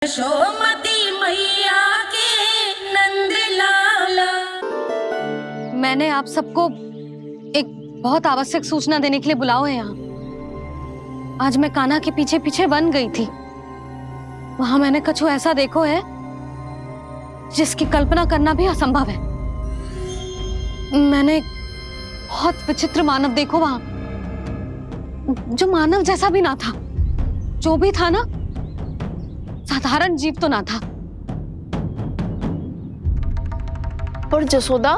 यशोमती मैया के नंद लाला। मैंने आप सबको एक बहुत आवश्यक सूचना देने के लिए बुलाओ है यहाँ। आज मैं कान्हा के पीछे पीछे वन गई थी। वहां मैंने कछु ऐसा देखो है जिसकी कल्पना करना भी असंभव है। मैंने बहुत विचित्र मानव देखो वहां, जो मानव जैसा भी ना था। जो भी था ना, साधारण जीव तो ना था। पर जसोदा,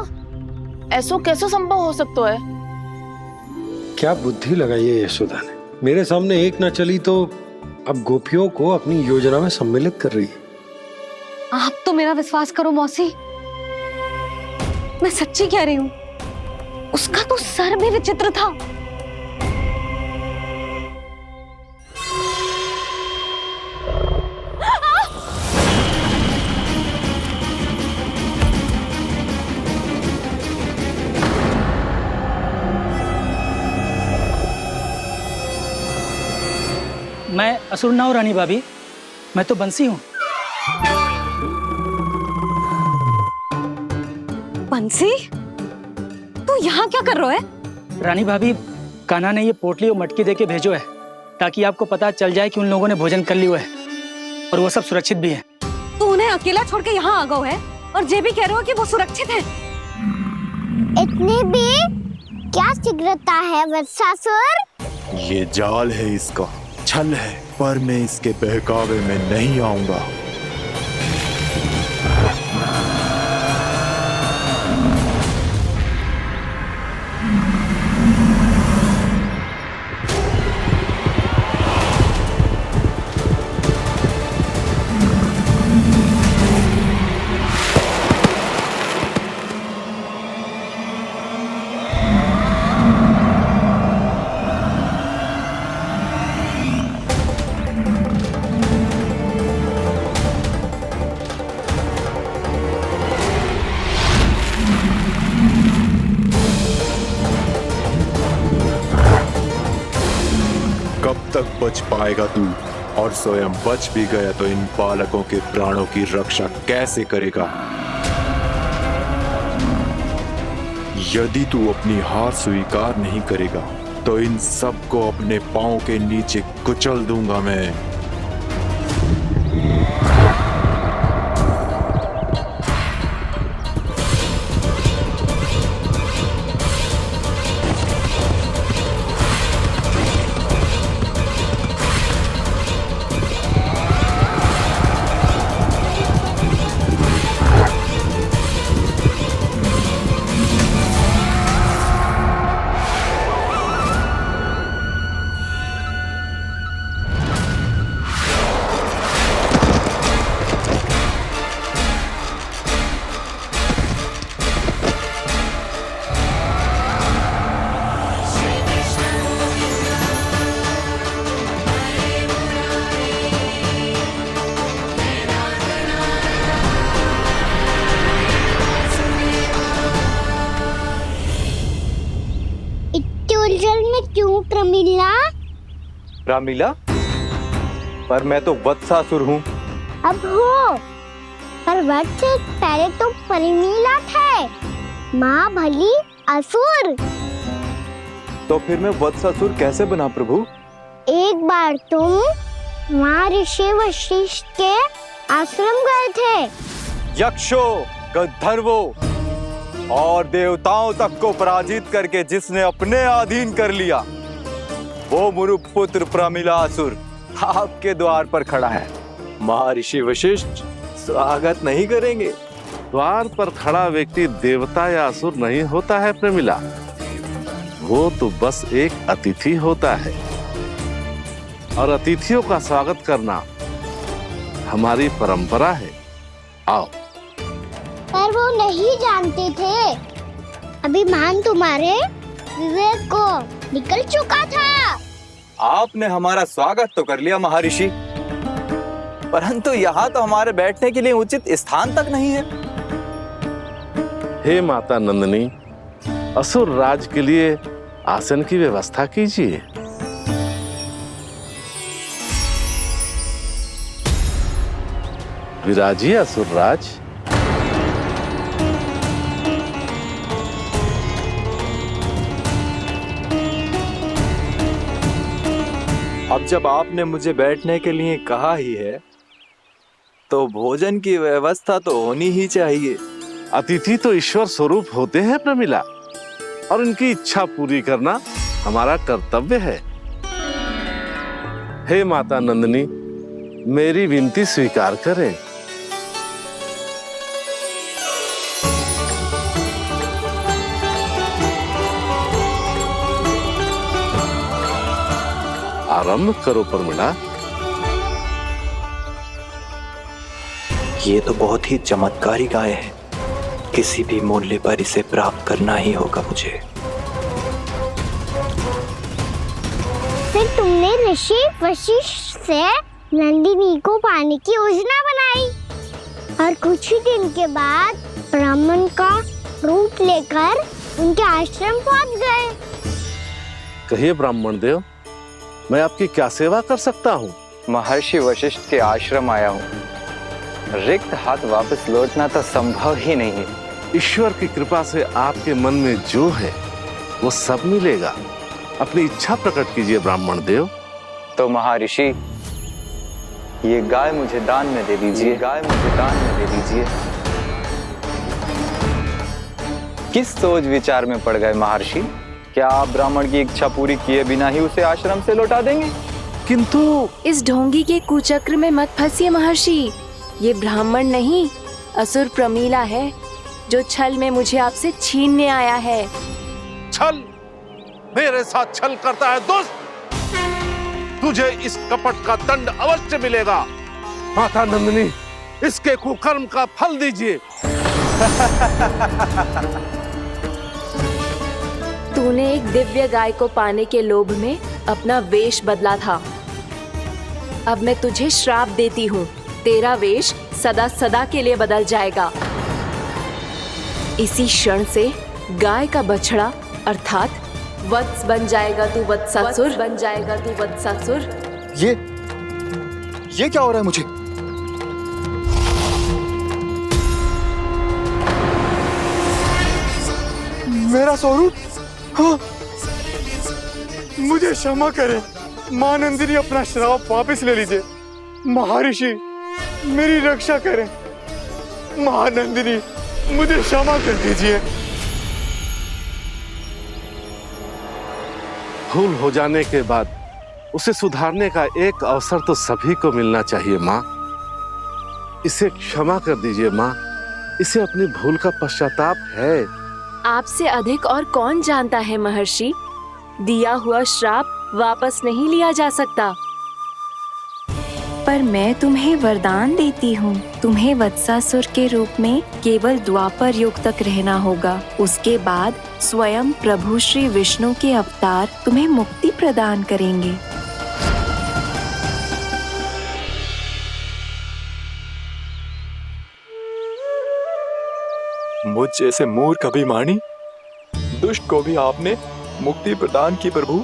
ऐसो कैसे संभव हो सकता है? क्या बुद्धि लगाई है यशोदा ने। मेरे सामने एक ना चली तो अब गोपियों को अपनी योजना में सम्मिलित कर रही है। आप तो मेरा विश्वास करो मौसी, मैं सच्ची कह रही हूं। उसका तो सर भी विचित्र था। मैं असुर ना हूं रानी भाभी, मैं तो बंसी हूं। बंसी, तू यहाँ क्या कर रहा है? रानी भाभी, कान्हा ने ये पोटली और मटकी देके भेजो है ताकि आपको पता चल जाए कि उन लोगों ने भोजन कर लिया है और वो सब सुरक्षित भी है। तू उन्हें अकेला छोड़ के यहाँ आ गया है और ये भी कह रहे हो कि वो सुरक्षित है। इतनी भी क्या शीघ्रता है वत्सासुर? ये जाल है, इसका छल है, पर मैं इसके बहकावे में नहीं आऊंगा। कब तक बच पाएगा तू? और स्वयं बच भी गया तो इन बालकों के प्राणों की रक्षा कैसे करेगा? यदि तू अपनी हार स्वीकार नहीं करेगा तो इन सबको अपने पांव के नीचे कुचल दूंगा मैं। उलझन में क्यों प्रमिला? रामीला, पर मैं तो वत्सासुर हूँ। अब हो, पर वत्स से पहले तो प्रमिला थे। माँ भली असुर। तो फिर मैं वत्सासुर कैसे बना प्रभु? एक बार तुम वहाँ ऋषि वशिष्ठ के आश्रम गए थे। यक्षो, गंधर्वों और देवताओं तक को पराजित करके जिसने अपने अधीन कर लिया, वो मुरुपुत्र प्रमिलासुर आपके द्वार पर खड़ा है। महर्षि वशिष्ठ स्वागत नहीं करेंगे। द्वार पर खड़ा व्यक्ति देवता या असुर नहीं होता है प्रमिला, वो तो बस एक अतिथि होता है और अतिथियों का स्वागत करना हमारी परंपरा है। आओ। पर वो नहीं जानते थे। अभिमान तुम्हारे विवेक को निकल चुका था। आपने हमारा स्वागत तो कर लिया महर्षि, परंतु यहाँ तो हमारे बैठने के लिए उचित स्थान तक नहीं है। हे माता नंदिनी, असुर राज के लिए आसन की व्यवस्था कीजिए। विराजिए असुरराज। अब जब आपने मुझे बैठने के लिए कहा ही है तो भोजन की व्यवस्था तो होनी ही चाहिए। अतिथि तो ईश्वर स्वरूप होते हैं प्रमिला, और उनकी इच्छा पूरी करना हमारा कर्तव्य है। हे माता नंदिनी, मेरी विनती स्वीकार करें। आरंभ करो प्रमिला। ये तो बहुत ही चमत्कारी गाय है, किसी भी मूल्य पर इसे प्राप्त करना ही होगा मुझे। फिर तुमने ऋषि वशिष्ठ से नंदिनी को पाने की योजना बनाई और कुछ ही दिन के बाद ब्राह्मण का रूप लेकर उनके आश्रम पहुंच गए। कहिए ब्राह्मण देव, मैं आपकी क्या सेवा कर सकता हूँ? महर्षि वशिष्ठ के आश्रम आया हूँ। रिक्त हाथ वापस लौटना तो संभव ही नहीं है। ईश्वर की कृपा से आपके मन में जो है वो सब मिलेगा। अपनी इच्छा प्रकट कीजिए ब्राह्मण देव। तो महर्षि, ये गाय मुझे दान में दे दीजिए। गाय मुझे दान में दे दीजिए। किस सोच विचार में पड़ गए महर्षि? क्या आप ब्राह्मण की इच्छा पूरी किए बिना ही उसे आश्रम से लौटा देंगे? किंतु इस ढोंगी के कुचक्र में मत फंसिए महर्षि। ये ब्राह्मण नहीं, असुर प्रमीला है जो छल में मुझे आपसे छीनने आया है। छल? मेरे साथ छल करता है दुष्ट? तुझे इस कपट का दंड अवश्य मिलेगा। माता नंदिनी, इसके कुकर्म का फल दीजिए। तूने एक दिव्य गाय को पाने के लोभ में अपना वेश बदला था। अब मैं तुझे श्राप देती हूँ, तेरा वेश सदा सदा के लिए बदल जाएगा। इसी क्षण से गाय का बछड़ा अर्थात वत्स बन जाएगा तू वत्सासुर। बन जाएगा तू वत्सासुर। ये क्या हो रहा है मुझे? मेरा स्वरूप? हाँ। मुझे क्षमा करें मां नंदिनी, अपना श्राप वापस ले लीजिए। महर्षि, मेरी रक्षा करें। महानंदिनी, मुझे क्षमा कर दीजिए। भूल हो जाने के बाद उसे सुधारने का एक अवसर तो सभी को मिलना चाहिए माँ। इसे क्षमा कर दीजिए माँ, इसे अपनी भूल का पश्चाताप है। आपसे अधिक और कौन जानता है महर्षि, दिया हुआ श्राप वापस नहीं लिया जा सकता। पर मैं तुम्हें वरदान देती हूँ, तुम्हें वत्सासुर के रूप में केवल द्वापर युग तक रहना होगा। उसके बाद स्वयं प्रभु श्री विष्णु के अवतार तुम्हें मुक्ति प्रदान करेंगे। मुझ जैसे मूर्ख अभिमानी दुष्ट को भी आपने मुक्ति प्रदान की प्रभु।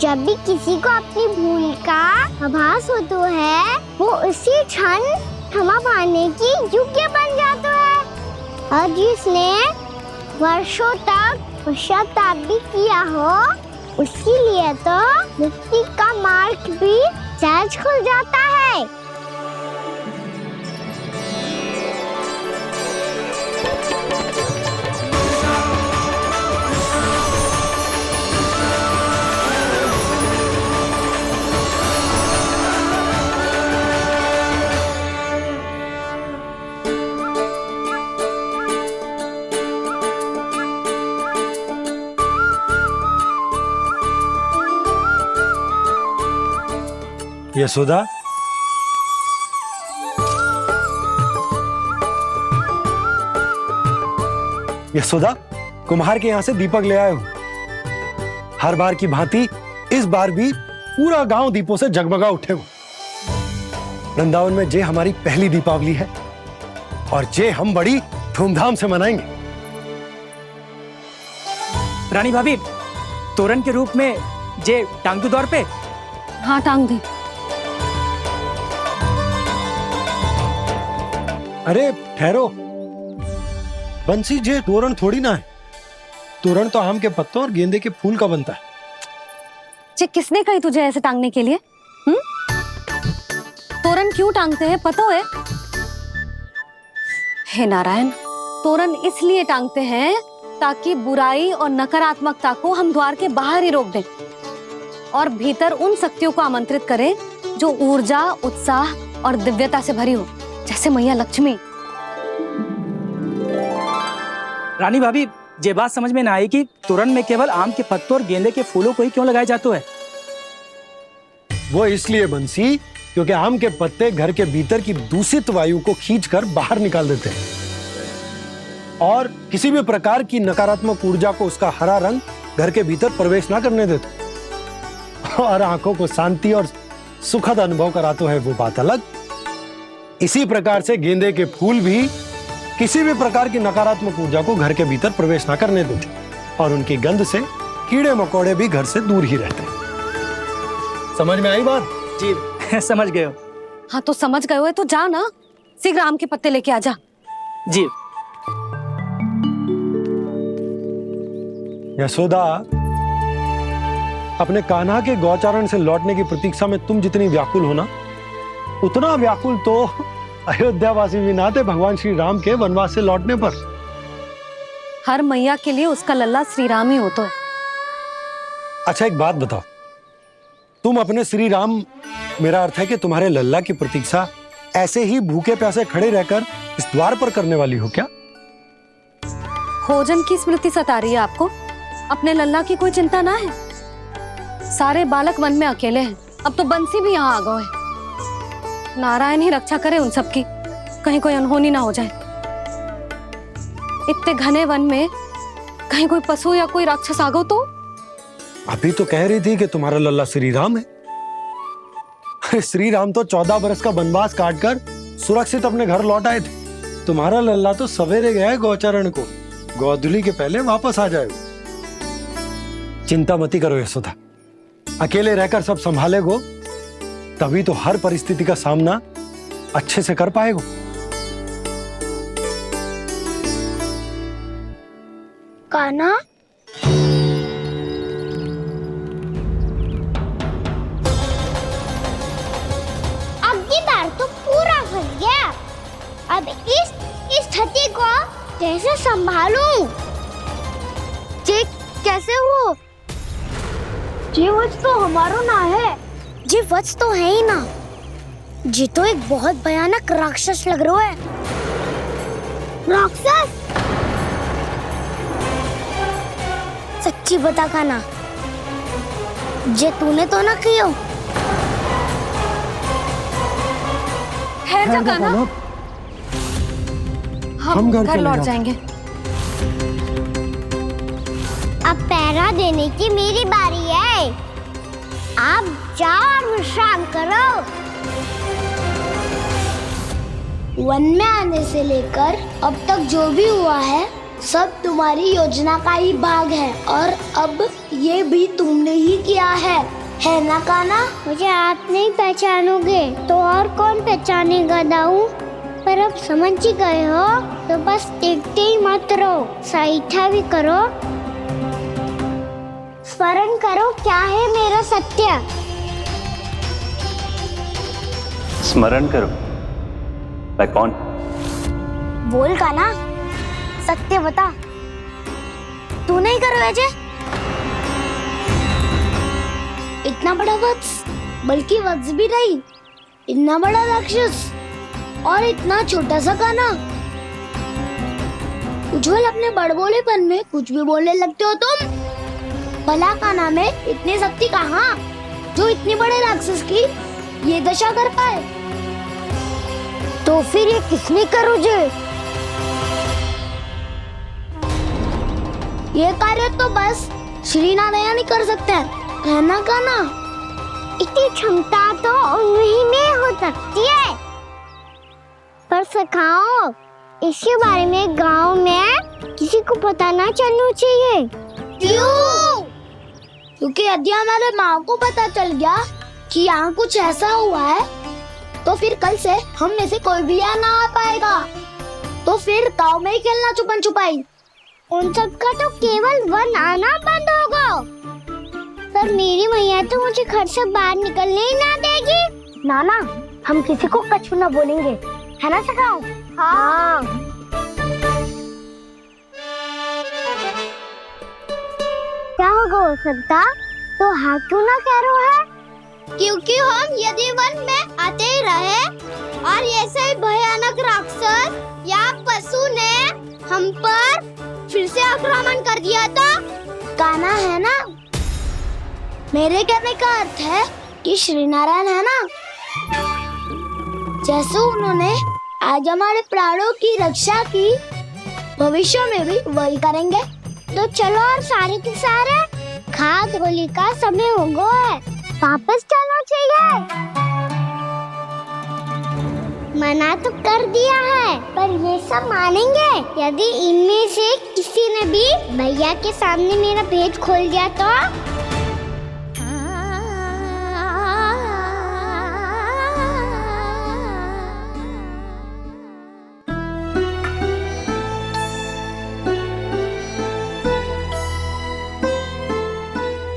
जब भी किसी को अपनी भूल का आभास होता है, वो उसी क्षण क्षमा पाने की योग्य बन जाता है। और जिसने वर्षों तक पश्चाताप भी किया हो, उसके लिए तो मुक्ति का मार्ग भी सहज खुल जाता है। यशोदा, यशोदा, कुम्हार के यहाँ से दीपक ले आए हूं। हर बार की भांति इस बार भी पूरा गांव दीपों से जगमगा उठे हो। वृंदावन में जे हमारी पहली दीपावली है और जे हम बड़ी धूमधाम से मनाएंगे। रानी भाभी, तोरण के रूप में जे टांग दो दौर पे। हाँ, टांग दी। अरे ठहरो, बंसी जे तोरण थोड़ी ना है। तोरण तो आम के पत्तों और गेंदे के फूल का बनता है। जे किसने कही तुझे ऐसे टांगने के लिए? तोरण क्यों टांगते हैं पता है? हे नारायण, तोरण इसलिए टांगते हैं ताकि बुराई और नकारात्मकता को हम द्वार के बाहर ही रोक दें और भीतर उन शक्तियों को आमंत्रित करें जो ऊर्जा, उत्साह और दिव्यता से भरी हो, जैसे मैया लक्ष्मी। रानी भाभी, ये बात समझ में ना आई कि तोरण में केवल आम के पत्तों और गेंदे के फूलों को ही क्यों लगाए जाते हैं? वो इसलिए बंसी क्योंकि आम के पत्ते घर के भीतर की दूषित वायु को खींचकर बाहर निकाल देते हैं और किसी भी प्रकार की नकारात्मक ऊर्जा को उसका हरा रंग घर के भीतर प्रवेश ना करने देते और आंखों को शांति और सुखद अनुभव कराते है, वो बात अलग। इसी प्रकार से गेंदे के फूल भी किसी भी प्रकार की नकारात्मक ऊर्जा को घर के भीतर प्रवेश ना करने देते और उनकी गंध से कीड़े मकोड़े भी घर से दूर ही रहते हैं। समझ में आई बात? जी समझ गए हो। हाँ तो समझ गए हो तो जा ना, शीघ्र आम के पत्ते लेके आ जा। जी। यशोदा, अपने कान्हा के गौचारण से लौटने की प्रतीक्षा में तुम जितनी व्याकुल हो ना, उतना व्याकुल तो अयोध्यावासी भी ना थे भगवान श्री राम के वनवास से लौटने पर। हर मैया के लिए उसका लल्ला श्री राम ही होता है। अच्छा एक बात बताओ, तुम अपने श्री राम, मेरा अर्थ है कि तुम्हारे लल्ला की प्रतीक्षा ऐसे ही भूखे प्यासे खड़े रहकर इस द्वार पर करने वाली हो क्या? भोजन की स्मृति सता रही है आपको? अपने लल्ला की कोई चिंता ना है। सारे बालक वन में अकेले हैं, अब तो बंसी भी यहाँ आ गए हैं। नारायण ही रक्षा करे उन सबकी, कहीं कोई अनहोनी ना हो जाए। इतने घने वन में कहीं कोई पशु या कोई राक्षस आ गो तो? अभी तो कह रही थी कि तुम्हारा लल्ला श्री राम है। श्री राम तो 14 बरस का वनवास काटकर सुरक्षित अपने घर लौट आए थे। तुम्हारा लल्ला तो सवेरे गया है गौचरण को, गोधूली के पहले वापस आ जाएगा। चिंता मती करो यशोदा, अकेले रहकर सब संभालेगो तभी तो हर परिस्थिति का सामना अच्छे से कर पाएगो। कान्हा, अब की बार तो पूरा फंस गया। अब इस स्थिति को कैसे संभालूं? जी कैसे हो? जी वत्स तो हमारो ना है। जी वत्स तो है ही ना। जी तो एक बहुत भयानक राक्षस लग रहा है। राक्षस? सच्ची बता कान्हा, जे तूने तो ना कियो? है जा कान्हा, हम घर लौट जाएंगे। अब पहरा देने की मेरी बारी है। आप जाओ और विश्राम करो। वन में आने से लेकर अब तक जो भी हुआ है सब तुम्हारी योजना का ही भाग है और अब ये भी तुमने ही किया है ना कान्हा? मुझे आप नहीं पहचानोगे तो और कौन पहचानेगा दाऊ? पर अब समझ ही गए हो तो बस देखते ही मत रहो, सईठा भी करो, स्मरण करो क्या है मेरा सत्य। स्मरण करो? मैं कौन? बोल कान्हा, सत्य बता। तू नहीं करो अजय? इतना बड़ा वत्स, बल्कि वत्स भी नहीं, इतना बड़ा राक्षस और इतना छोटा सा कान्हा। उज्जवल अपने बड़बोलेपन में कुछ भी बोलने लगते हो तुम। भला कान्हा में इतनी शक्ति कहाँ जो इतने बड़े राक्षस की ये दशा कर पाए? तो फिर ये किसने करो जे? ये कार्य तो बस श्री नारायण ही कर सकते हैं, है ना कान्हा? इतनी क्षमता तो उन्हीं में हो सकती है, पर सखाओ इसके बारे में गांव में किसी को पता ना चलना चाहिए। क्यों? क्योंकि यदि हमारे माँ को पता चल गया कि यहाँ कुछ ऐसा हुआ है तो फिर कल से हम में से कोई भी यहाँ ना आ पाएगा। तो फिर गाँव में ही खेलना छुपन छुपाई। उन सबका तो केवल वन आना बंद होगा। पर मेरी मैया तो मुझे घर से बाहर निकलने ही ना देगी। नाना, हम किसी को कछु ना बोलेंगे, है ना सखाओ? हाँ। क्या होगा हो सकता? तो हाँ क्यों ना कह रहे है? क्योंकि हम यदि वन में आते ही रहे और ऐसे ही भयानक राक्षस या पशु ने हम पर फिर से आक्रमण कर दिया तो कान्हा है ना, मेरे कहने का अर्थ है कि श्री नारायण है ना, जैसे उन्होंने आज हमारे प्राणों की रक्षा की, भविष्य में भी वही करेंगे। तो चलो और सारे के सारे खाद होली का समय हो गया है, वापस चलना चाहिए। मना तो कर दिया है, पर ये सब मानेंगे यदि इनमें से किसी ने भी भैया के सामने मेरा पेट खोल दिया तो?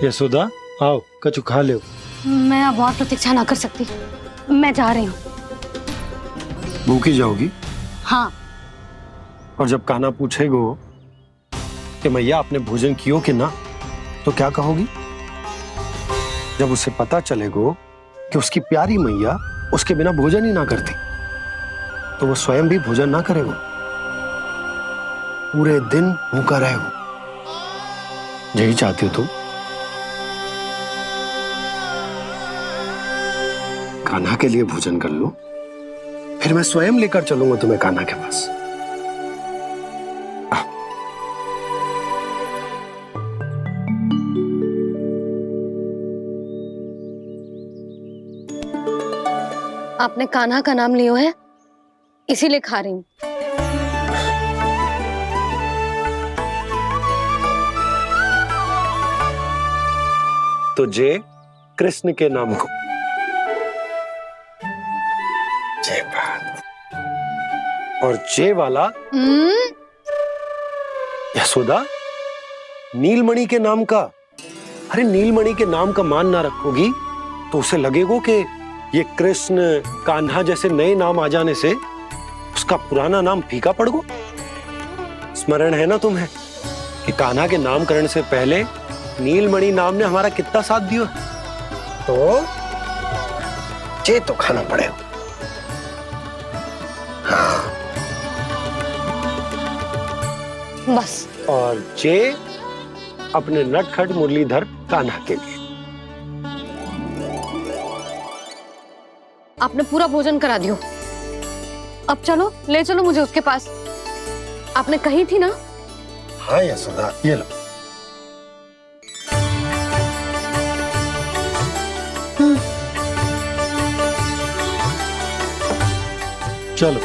यशोदा, आओ कछु खा ले। मैं अब और प्रतीक्षा ना कर सकती, मैं जा रही हूँ। भूखी जाओगी? हाँ। और जब कान्हा पूछेगो कि मैया आपने भोजन कियो कि ना, तो क्या कहोगी? जब उसे पता चलेगो कि उसकी प्यारी मैया उसके बिना भोजन ही ना करती, तो वो स्वयं भी भोजन ना करेगो, पूरे दिन भूखा रहेगो। यही चाहती हो तुम? कान्हा के लिए भोजन कर लो, फिर मैं स्वयं लेकर चलूंगा तुम्हें कान्हा के पास। आपने कान्हा का नाम लियो है, इसीलिए खा रही हूँ। तो जय कृष्ण के नाम को। जय बात। और जय वाला यशोदा, नीलमणि के नाम का। अरे नीलमणि के नाम का मान ना रखोगी तो उसे लगेगा कि ये कृष्ण कान्हा जैसे नए नाम आ जाने से उसका पुराना नाम फीका पड़ गो। स्मरण है ना तुम्हें कि कान्हा के नामकरण से पहले नीलमणि नाम ने हमारा कितना साथ दिया? तो जे तो खाना पड़ेगा। हाँ। बस। और जे अपने नटखट मुरलीधर कान्हा के लिए। आपने पूरा भोजन करा दियो, अब चलो, ले चलो मुझे उसके पास। आपने कही थी ना? हाँ यशोदा, ये लो। चलो।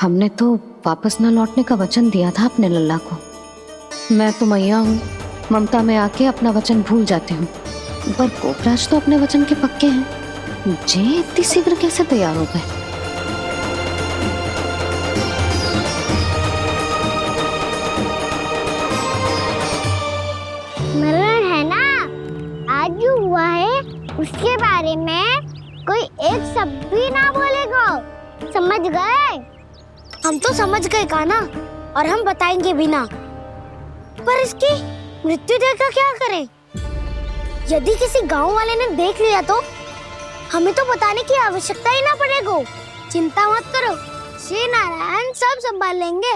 हमने तो वापस न लौटने का वचन दिया था अपने लल्ला को। मैं तो मैया हूँ, ममता में आके अपना वचन भूल जाती हूँ, पर गोपराज तो अपने वचन के पक्के हैं। जे इतनी शीघ्र कैसे तैयार हो गए? मरण है ना, आज जो हुआ है उसके बारे में कोई एक शब्द भी ना बोलेगा, समझ गए? हम तो समझ गए कान्हा, और हम बताएंगे भी ना। पर इसकी मृत्यु देखकर क्या करें? यदि किसी गांव वाले ने देख लिया तो हमें तो बताने की आवश्यकता ही ना पड़ेगा। चिंता मत करो, श्री नारायण सब संभाल लेंगे।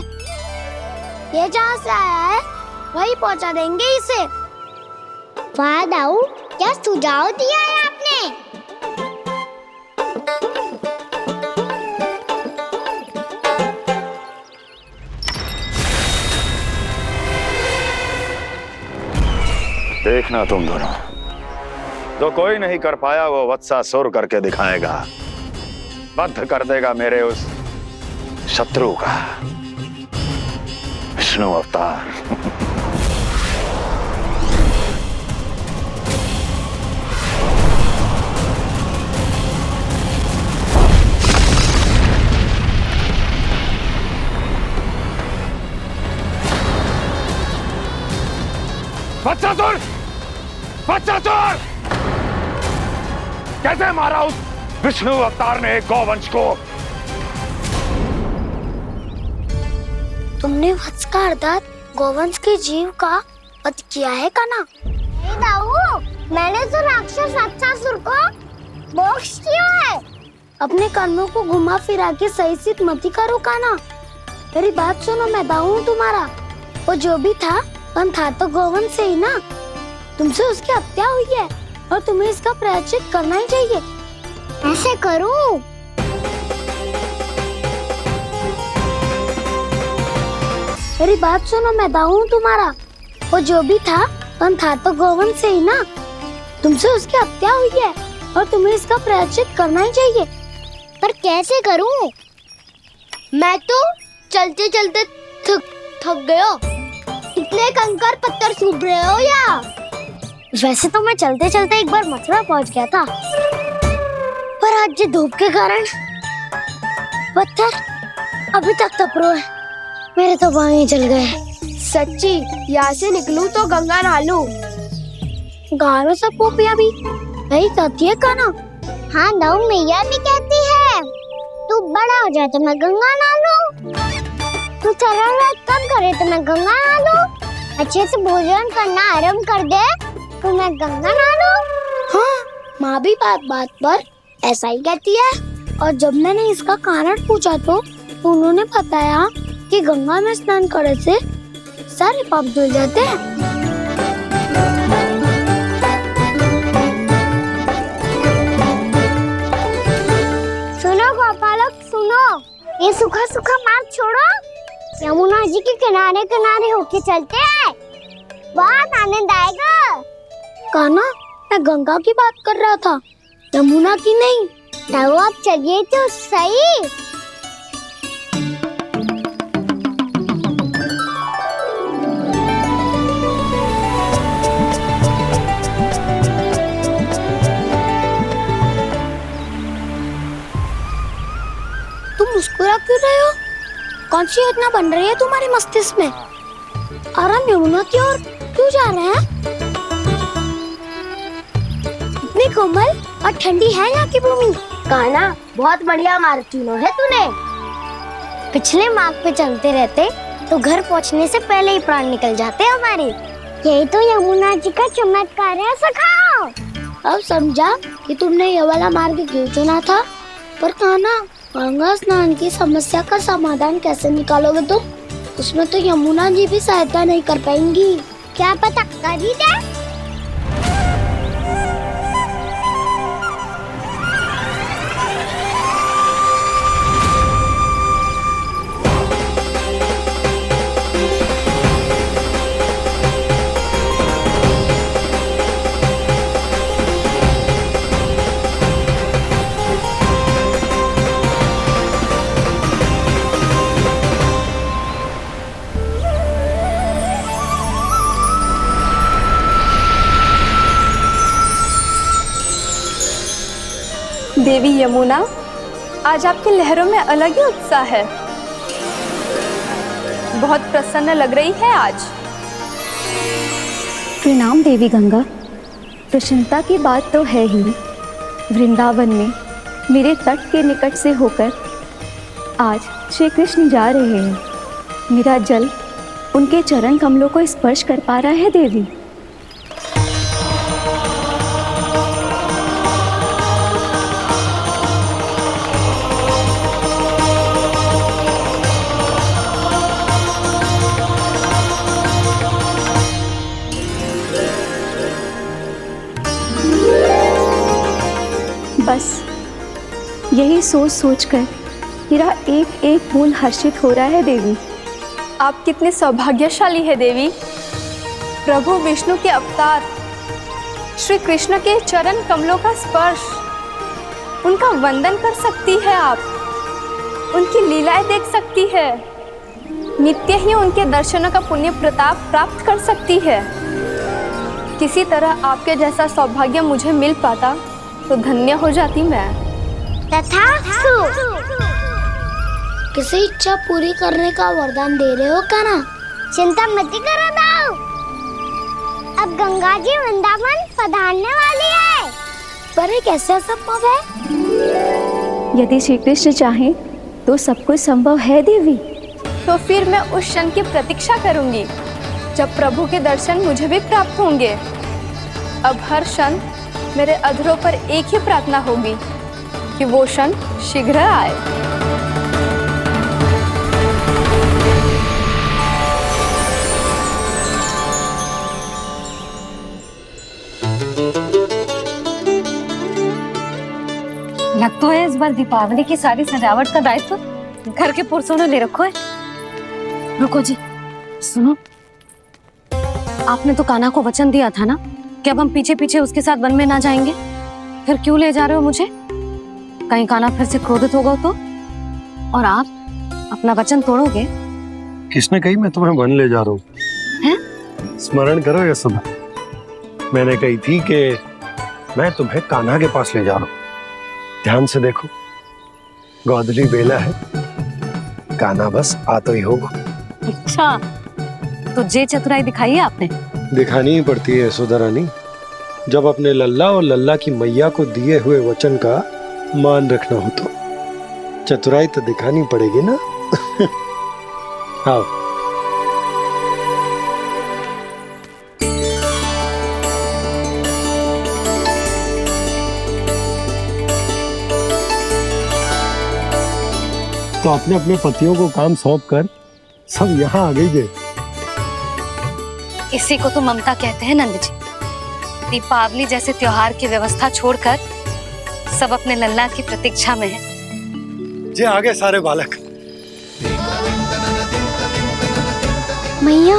ये जहाँ से आया है वही पहुँचा देंगे इसे। वाह दाऊ, क्या सुझाव दिया है आपने? देखना तुम दोनों, जो कोई नहीं कर पाया वो वत्सासुर करके दिखाएगा, बद्ध कर देगा मेरे उस शत्रु का विष्णु अवतार। वत्सासुर! वत्सासुर! कैसे मारा उस विष्णु अवतार ने गौवंश को? तुमने वत्स का अर्थात गौवंश के जीव का वध किया है कान्हा? नहीं दाऊ, मैंने तो राक्षस वत्सासुर को मोक्ष किया है। अपने कानों को घुमा फिरा के सही सिद्ध मती करो कान्हा। मेरी बात सुनो, मैं दाऊ हूँ तुम्हारा। वो जो भी था था तो गौवंश से ही ना। तुमसे उसकी हत्या हुई है और तुम्हें इसका प्रायश्चित करना ही चाहिए। ऐसे करूं? मेरी बात सुनो, मैं दाऊ हूँ तुम्हारा। वो जो भी था तो गौवंश से ही ना। तुमसे उसकी हत्या हुई है और तुम्हें इसका प्रायश्चित करना ही चाहिए। पर कैसे करूं? मैं तो चलते चलते थक गया। इतने कंकर पत्थर सूख रहे हो या? वैसे तो मैं चलते चलते एक बार मथुरा पहुंच गया था, पर आज ये धूप के कारण पत्थर अभी तक तप रहे हैं। मेरे तो पाँव ही जल गए। सच्ची, यहाँ से निकलूं तो गंगा नहा लूं। गारो सब पोपिया भी यही कहती है कान्हा। हाँ दाऊ, मैया भी कहती है तू बड़ा हो जाए तो मैं गंगा नहा लूं, तू चरण व्रत कम करे तो मैं गंगा नहा लूं, अच्छे से भोजन करना आरंभ कर दे तो मैं गंगा नहा लूं। हाँ, माँ भी बात बात पर ऐसा ही कहती है। और जब मैंने इसका कारण पूछा तो उन्होंने बताया कि गंगा में स्नान करने से सारे पाप धुल जाते हैं। सुनो गोपालक सुनो, ये सूखा सूखा मार्ग छोड़ो, यमुना जी के किनारे किनारे होके चलते हैं, बहुत आनंद आएगा। कान्हा, मैं गंगा की बात कर रहा था, यमुना की नहीं। तो आप चलिए तो सही। तुम मुस्कुरा क्यों रहे हो? कौन सी योजना बन रही है तुम्हारे मस्तिष्क में? और हम यमुना की ओर क्यों जा रहे हैं? इतनी कोमल और ठंडी है यहाँ की भूमि। कान्हा, बहुत बढ़िया मार्ग चुना है तूने। पिछले मार्ग पे चलते रहते तो घर पहुँचने से पहले ही प्राण निकल जाते हमारे। यही तो यमुना जी का चमत्कार है सखा। अब समझा कि तुमने ये वाला मार्ग क्यों चुना था। पर कान्हा, गंगा स्नान की समस्या का समाधान कैसे निकालोगे तुम? उसमें तो यमुना जी भी सहायता नहीं कर पाएंगी। क्या पता कर ही दे। देवी यमुना, आज आपकी लहरों में अलग ही उत्साह है। बहुत प्रसन्न लग रही है आज। प्रणाम देवी गंगा। प्रसन्नता की बात तो है ही। वृंदावन में मेरे तट के निकट से होकर आज श्री कृष्ण जा रहे हैं। मेरा जल उनके चरण कमलों को स्पर्श कर पा रहा है देवी। बस यही सोच सोचकर मेरा एक एक मूल हर्षित हो रहा है देवी। आप कितने सौभाग्यशाली है देवी। प्रभु विष्णु के अवतार श्री कृष्ण के चरण कमलों का स्पर्श, उनका वंदन कर सकती है आप, उनकी लीलाएं देख सकती है, नित्य ही उनके दर्शनों का पुण्य प्रताप प्राप्त कर सकती है। किसी तरह आपके जैसा सौभाग्य मुझे मिल पाता तो धन्य हो जाती मैं। तथास्तु। किसी इच्छा पूरी करने का वरदान दे रहे हो कान्हा? चिंता मत करो दाऊ, अब अब गंगा जी वृंदावन पधारने वाली है। पर ये कैसे संभव है? यदि श्री कृष्ण चाहें तो सब कुछ संभव है देवी। तो फिर मैं उस क्षण की प्रतीक्षा करूंगी जब प्रभु के दर्शन मुझे भी प्राप्त होंगे। अब हर क्षण मेरे अधरों पर एक ही प्रार्थना होगी कि वो क्षण शीघ्र आए। लग तो है इस बार दीपावली की सारी सजावट का दायित्व घर के पुरुषों ने ले रखो है। रुको जी, सुनो, आपने तो कान्हा को वचन दिया था ना कि अब हम पीछे पीछे उसके साथ वन में ना जाएंगे। फिर क्यों ले जा रहे हो मुझे? कहीं कान्हा फिर से क्रोधित होगा तो? और आप अपना वचन तोड़ोगे? किसने कही मैं तुम्हें वन ले जा रहा हूँ? स्मरण करो यशोदा, मैंने कही थी कि मैं तुम्हें कान्हा के पास ले जा रहा हूँ। ध्यान से देखो, गोदली बेला है, कान्हा बस आ तो ही होगा। अच्छा, तो जे चतुराई दिखाई है आपने? दिखानी ही पड़ती है यशोदा रानी, जब अपने लल्ला और लल्ला की मैया को दिए हुए वचन का मान रखना हो तो चतुराई तो दिखानी पड़ेगी ना। हाँ, तो अपने अपने पतियों को काम सौंप कर सब यहाँ आ गई है। इसी को तो ममता कहते हैं नंद जी। दीपावली जैसे त्योहार की व्यवस्था छोड़कर सब अपने लल्ला की प्रतीक्षा में हैं। जे आगे सारे बालक। मैया,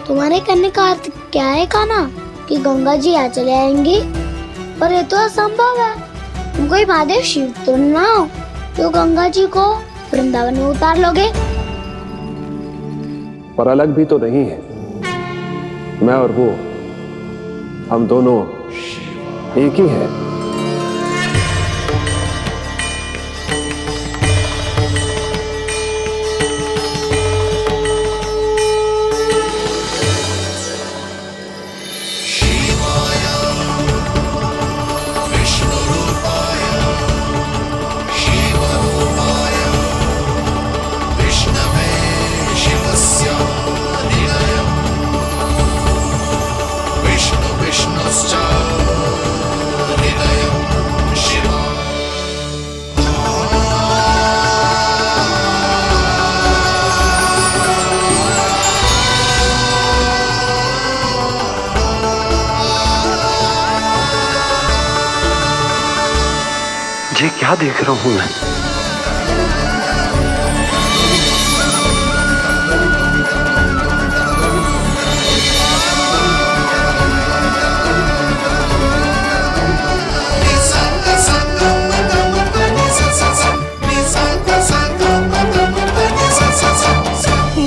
तुम्हारे कहने का अर्थ क्या है कान्हा? कि गंगा जी यहाँ चले आएंगी? पर ये तो असंभव है। तुम कोई महादेव शिव तो ना हो तो गंगा जी को वृंदावन में उतार लोगे? पर अलग भी तो नहीं है। मैं और वो, हम दोनों एक ही हैं। ये क्या देख रहा हूँ मैं?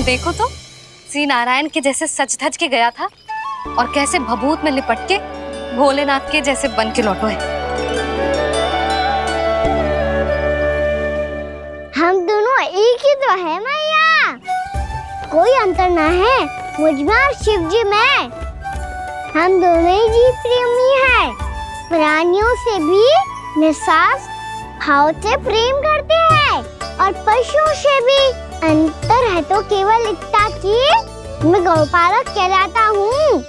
देखो तो, श्री नारायण के जैसे सच धज के गया था और कैसे भभूत में लिपट के भोलेनाथ के जैसे बन के लौटो है। हम दोनों एक ही तो है मैया, कोई अंतर ना है मुझ में और शिव जी में। हम दोनों ही जीव प्रेमी हैं, प्राणियों से भी निस्सास भाव से प्रेम करते हैं और पशुओं से भी। अंतर है तो केवल इतना कि मैं गौपालक कहलाता हूँ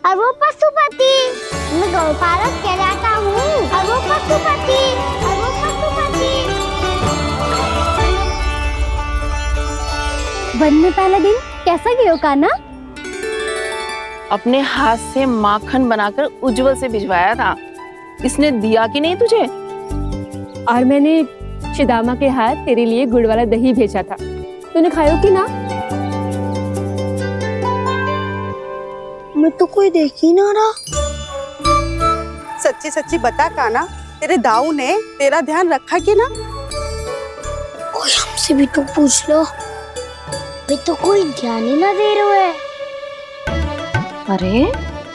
और वो पशुपति। मैं गौपालक कहलाता हूँ और वो पशुपति। वन में पहला दिन कैसा गया कान्हा? अपने हाथ से माखन बनाकर उज्जवल से भिजवाया था। इसने दिया कि नहीं तुझे? और मैंने शिदामा के हाथ तेरे लिए गुड़ वाला दही भेजा था, तूने खाया कि ना? मैं तो कोई देख ही ना रहा। सच्ची सच्ची बता कान्हा, तेरे दाऊ ने तेरा ध्यान रखा कि ना? कोई हमसे भी तो पूछ लो, वे तो कोई ध्यान ही ना दे रहे है। अरे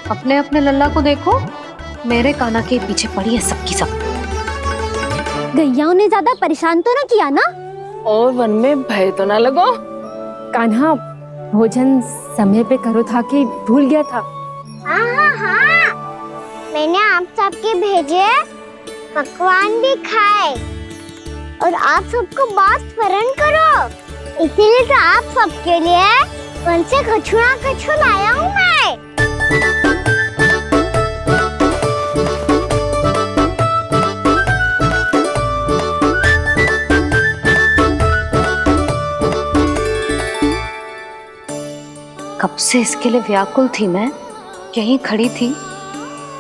अपने अपने लल्ला को देखो, मेरे कान्हा के पीछे पड़ी है सबकी सब। गैयाओं ने ज्यादा परेशान तो ना किया ना? और वन में भय तो ना लगो? कान्हा भोजन समय पे करो था कि भूल गया था? हाँ, मैंने आप सबके भेजे पकवान भी खाए और आप सबको बात स्मरण करो, इसीलिए तो आप सबके लिए वन से कछु ना कछु लाया हूँ मैं। कब से इसके लिए व्याकुल थी मैं, यहीं खड़ी थी,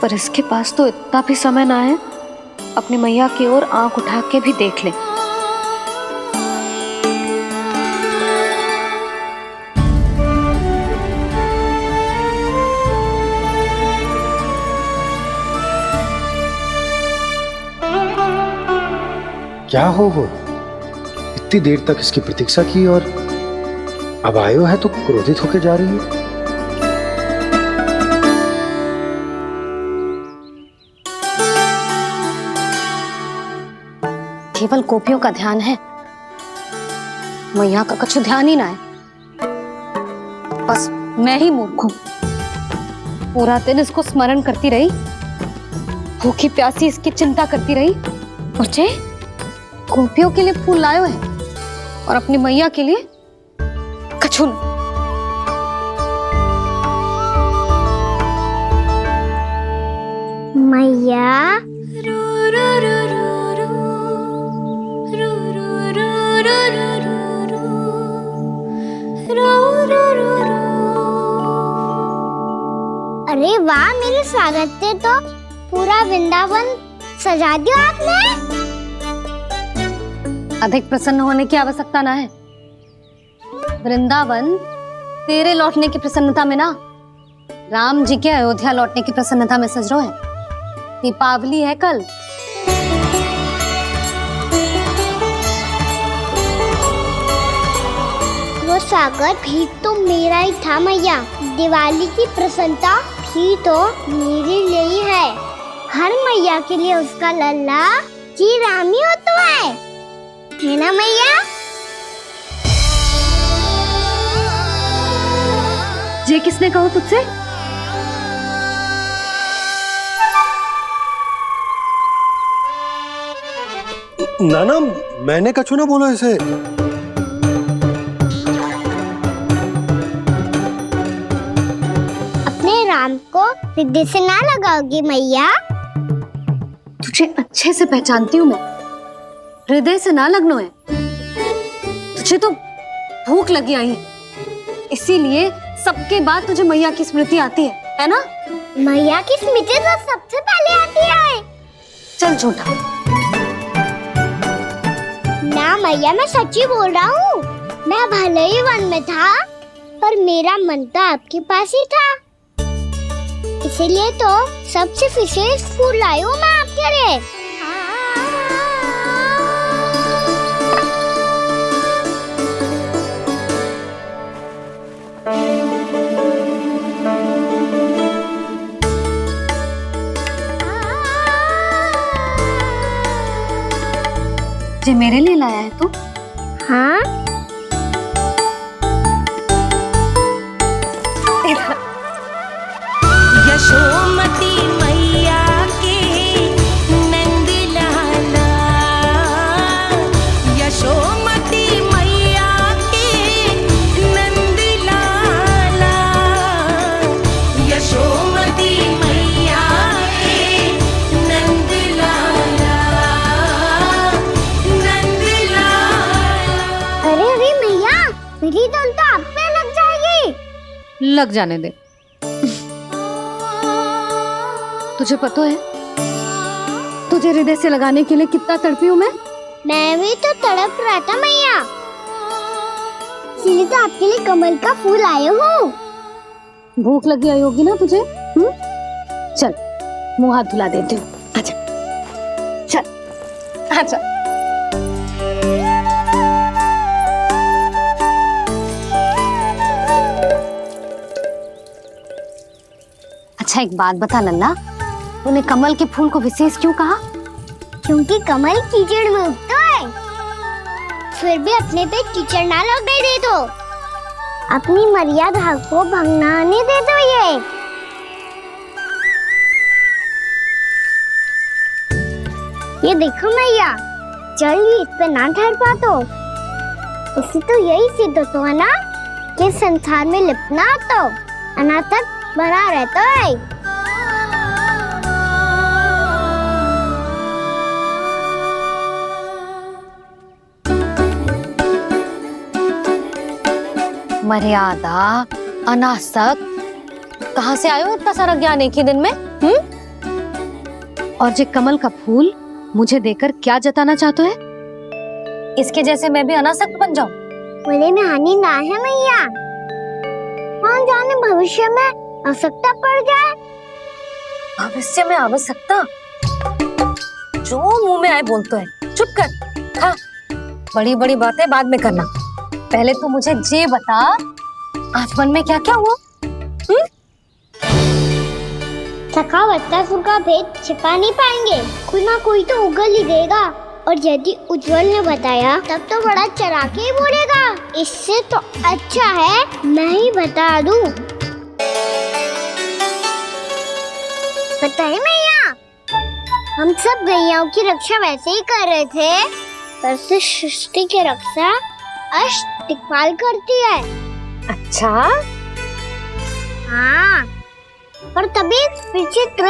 पर इसके पास तो इतना भी समय ना है अपनी मैया की ओर आंख उठा के भी देख ले। क्या हो वो? इतनी देर तक इसकी प्रतीक्षा की और अब आयो है तो क्रोधित होके जा रही है। केवल गोपियों का ध्यान है, मैया का कुछ ध्यान ही ना है। बस मैं ही मूर्ख हूं, पूरा दिन इसको स्मरण करती रही, भूखी प्यासी इसकी चिंता करती रही, और जे गोपियों के लिए फूल लायो है और अपनी मैया के लिए कछु न। मैया अरे वाह, मेरे स्वागत से तो पूरा वृंदावन सजा दिया आपने। अधिक प्रसन्न होने की आवश्यकता ना है। वृंदावन तेरे लौटने की प्रसन्नता में ना, राम जी के अयोध्या लौटने की प्रसन्नता में सज रहा है। दीपावली है कल। वो स्वागत भी तो मेरा ही था मैया। दिवाली की प्रसन्नता भी तो मेरे लिए ही है। हर मैया के लिए उसका लल्ला जी राम ही होता है ना मैया? ये किसने कहा तुझसे? नाना, मैंने कछु ना बोलो इसे। अपने राम को हृदय से ना लगाओगी मैया? तुझे अच्छे से पहचानती हूँ मैं, हृदय से ना लगनो है। तुझे तो भूख लगी आई है, इसीलिए सबके बाद तुझे मैया की स्मृति आती है ना? मैया की स्मृति तो सबसे पहले आती है। चल झूठा। ना मैया, मैं सच्ची बोल रहा हूँ। मैं भले ही वन में था, पर मेरा मन तो आपके पास ही था, इसीलिए तो सबसे विशेष फूल लाई हूँ मैं आपके लिए। जे मेरे लिए लाया है तू? हाँ। यशोमती मैया के नंद लाला, यशोमती मैया के नंद लाला, यशोमती मैया के नंद लाला, नंद लाला। अरे अरे मैया, मेरी धुन तो आप पे लग जाएगी। लग जाने दे। तुझे पता है तुझे हृदय से लगाने के लिए कितना तड़पी हूँ मैं भी तो तड़प रहा था मैया, इसीलिए तो आपके लिए कमल का फूल आए हूँ। भूख लगी आई होगी ना तुझे? चल मुंह हाथ धुला देती हूँ, आजा। चल आजा। अच्छा एक बात बता लल्ला, तूने कमल के फूल को विशेष क्यों कहा? क्योंकि कमल कीचड़ में उगता है, फिर भी अपने पे कीचड़ ना लगने दे दो, अपनी मर्यादा को भंगना नहीं दे दो। ये देखो मैया, जल भी इस पे ना ठहर पा तो उससे तो यही सिद्ध होता है ना कि संसार में लिपना तो अनाथक बना रहता है। मर्यादा, अनासक, कहाँ से आयो इतना सारा ज्ञान एक ही दिन में? और जे कमल का फूल मुझे देकर क्या जताना चाहते है? इसके जैसे मैं भी अनासक्त बन जाऊं? बोले में हानि ना है मैया, कौन जाने भविष्य में आवश्यकता पड़ जाए। भविष्य में आवश्यकता? जो मुंह में आए बोलते है, चुप कर, खा। बड़ी बड़ी बातें बाद में करना, पहले तो मुझे ये बता आज मन में क्या क्या हुआ? सखा बत्तासुर का भेद छिपा नहीं पाएंगे, कोई ना कोई तो उगल ही देगा, और यदि उज्जवल ने बताया तब तो बड़ा चढ़ा के ही बोलेगा। इससे तो अच्छा है मैं ही बता दूं। बताइए मैया, हम सब गैयाओं की रक्षा वैसे ही कर रहे थे, पर से सृष्टि की रक्षा अष्टदिक्पाल करती है। अच्छा? हाँ, पर तभी विचित्र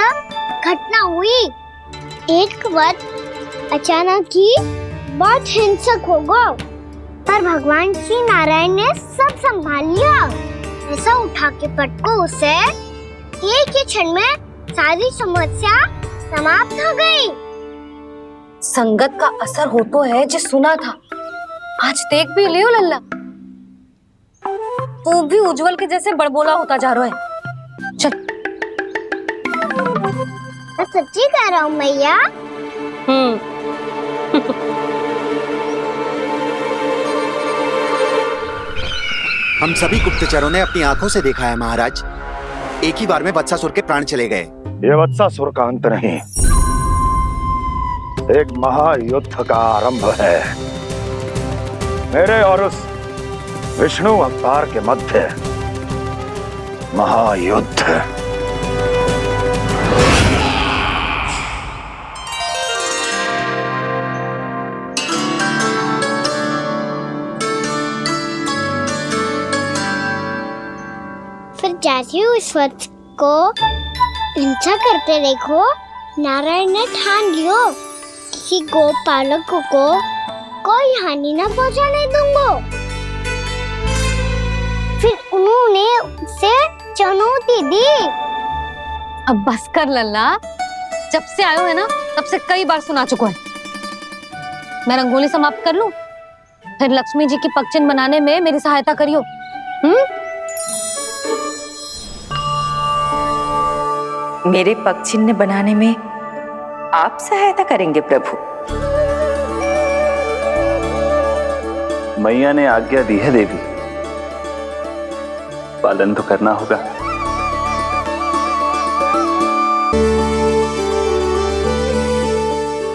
घटना हुई। एक वक्त अचानक ही बहुत हिंसक हो गया, पर भगवान श्री नारायण ने सब संभाल लिया। ऐसा उठा के पटको उसे, एक ही क्षण में सारी समस्या समाप्त हो गई। संगत का असर हो तो है, जो सुना था आज देख भी लियो लल्ला, तू भी उज्जवल के जैसे बड़बोला होता जा रहा है। चल। मैं सच्ची कह रहा हूँ मैया। हम सभी गुप्तचरों ने अपनी आंखों से देखा है महाराज, एक ही बार में वत्सासुर के प्राण चले गए। ये वत्सासुर का अंत नहीं, एक महायुद्ध का आरंभ है। मेरे और उस विष्णु अवतार के मध्य महायुद्ध। फिर जैसे ही उस वक्त को हिंसा करते देखो, नारायण ने ठान लियो किसी गोपालक को कोई हानि न पहुंचाने दूंगा। फिर उन्होंने उसे चुनौती दी। अब बस कर लल्ला, जब से आयो है ना तब से कई बार सुना चुका है। मैं रंगोली समाप्त कर लूं, फिर लक्ष्मी जी की पगचिन बनाने में मेरी सहायता करियो। मेरे पगचिन्ह बनाने में आप सहायता करेंगे प्रभु? मैया ने आज्ञा दी है देवी, पालन तो करना होगा।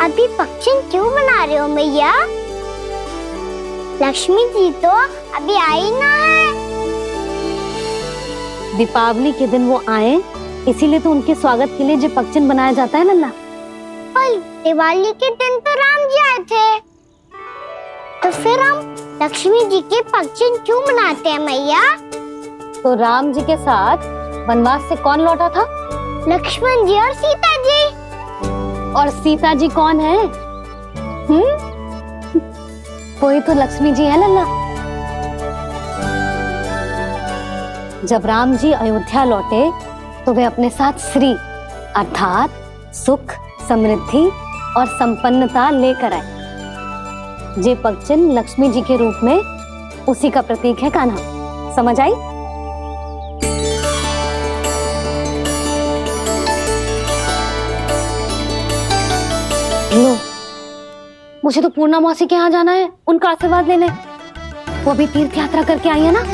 अभी पगचिन क्यों बना रहे हो मैया? लक्ष्मी जी तो अभी आई ना है। दीपावली के दिन वो आए, इसीलिए तो उनके स्वागत के लिए जो पगचिन बनाया जाता है लल्ला। पर दिवाली के दिन तो राम जी आए थे, तो फिर हम लक्ष्मी जी के पगचिन क्यों मनाते हैं मैया? तो राम जी के साथ वनवास से कौन लौटा था? लक्ष्मण जी और सीता जी। और सीता जी कौन है? वही तो लक्ष्मी जी है लल्ला। जब राम जी अयोध्या लौटे तो वे अपने साथ श्री अर्थात सुख, समृद्धि और संपन्नता लेकर आए। जे पगचिन लक्ष्मी जी के रूप में उसी का प्रतीक है कान्हा। समझ आई? लो, मुझे तो पूर्णा मौसी के यहाँ जाना है, उनका आशीर्वाद लेने। वो भी तीर्थ यात्रा करके आई है ना।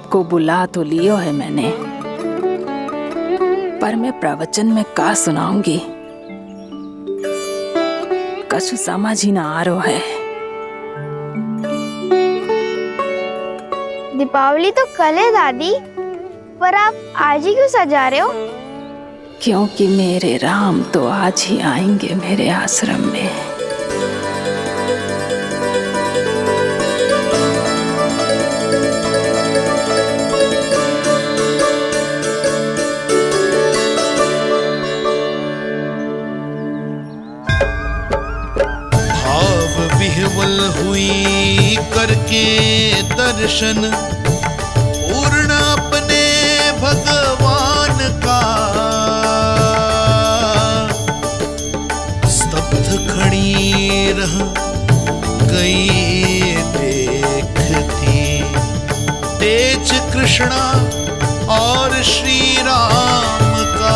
आपको बुला तो लियो है मैंने, पर मैं प्रवचन में का सुनाऊंगी, कछु समझ ही ना आ रहा है। दीपावली तो कल है दादी, पर आप आज ही क्यों सजा रहे हो? क्योंकि मेरे राम तो आज ही आएंगे मेरे आश्रम में। भाव विह्वल हुई करके दर्शन, पूर्ण अपने भगवान का, स्तब्ध खड़ी रह गई देखती, तेज कृष्णा और श्री राम का।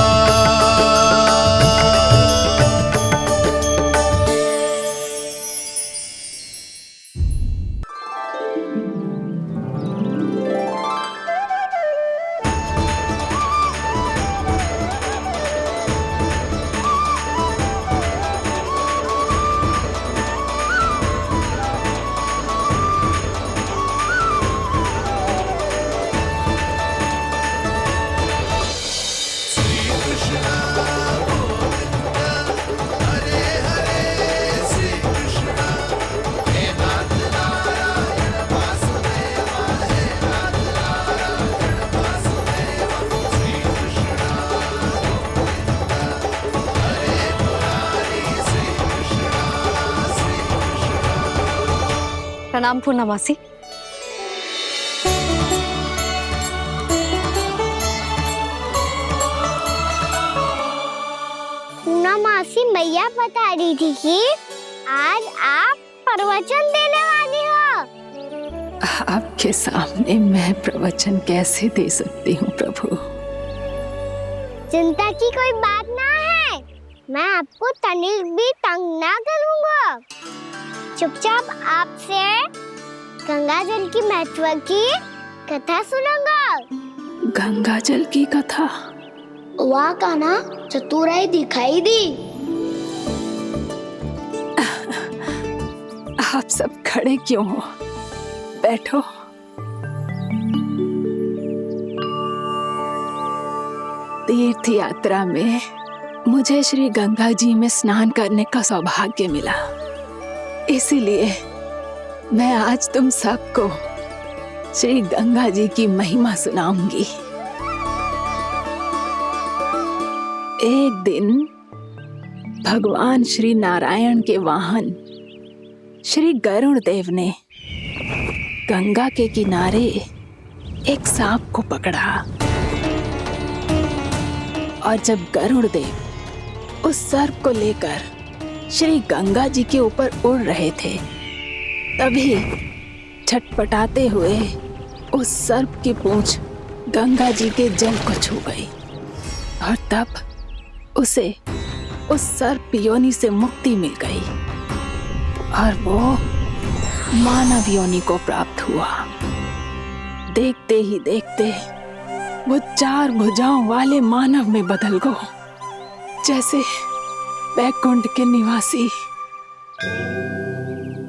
प्रणाम पूर्णमासी। पूर्णमासी मैया बता रही थी कि आज आप प्रवचन देने वाली हो। आपके सामने मैं प्रवचन कैसे दे सकती हूँ प्रभु? चिंता की कोई बात ना है, मैं आपको तनिक भी तंग ना करूँगा। चुपचाप आपसे गंगा जल की महत्व की कथा सुनूंगा। गंगा जल की कथा? वहाँ का ना चतुराई दिखाई दी। आप सब खड़े क्यों हो? बैठो। तीर्थ यात्रा में मुझे श्री गंगा जी में स्नान करने का सौभाग्य मिला, इसीलिए मैं आज तुम सबको श्री गंगा जी की महिमा सुनाऊंगी। एक दिन भगवान श्री नारायण के वाहन श्री गरुड़ देव ने गंगा के किनारे एक सांप को पकड़ा, और जब गरुड़ देव उस सर्प को लेकर श्री गंगा जी के ऊपर उड़ रहे थे, तभी छटपटाते हुए उस सर्प की पूंछ गंगा जी के जल को छू गई, और तब उसे उस सर्प योनि से मुक्ति मिल गई और वो मानव योनि को प्राप्त हुआ। देखते ही देखते वो 4 भुजाओं वाले मानव में बदल गया, जैसे वैकुंठ के निवासी।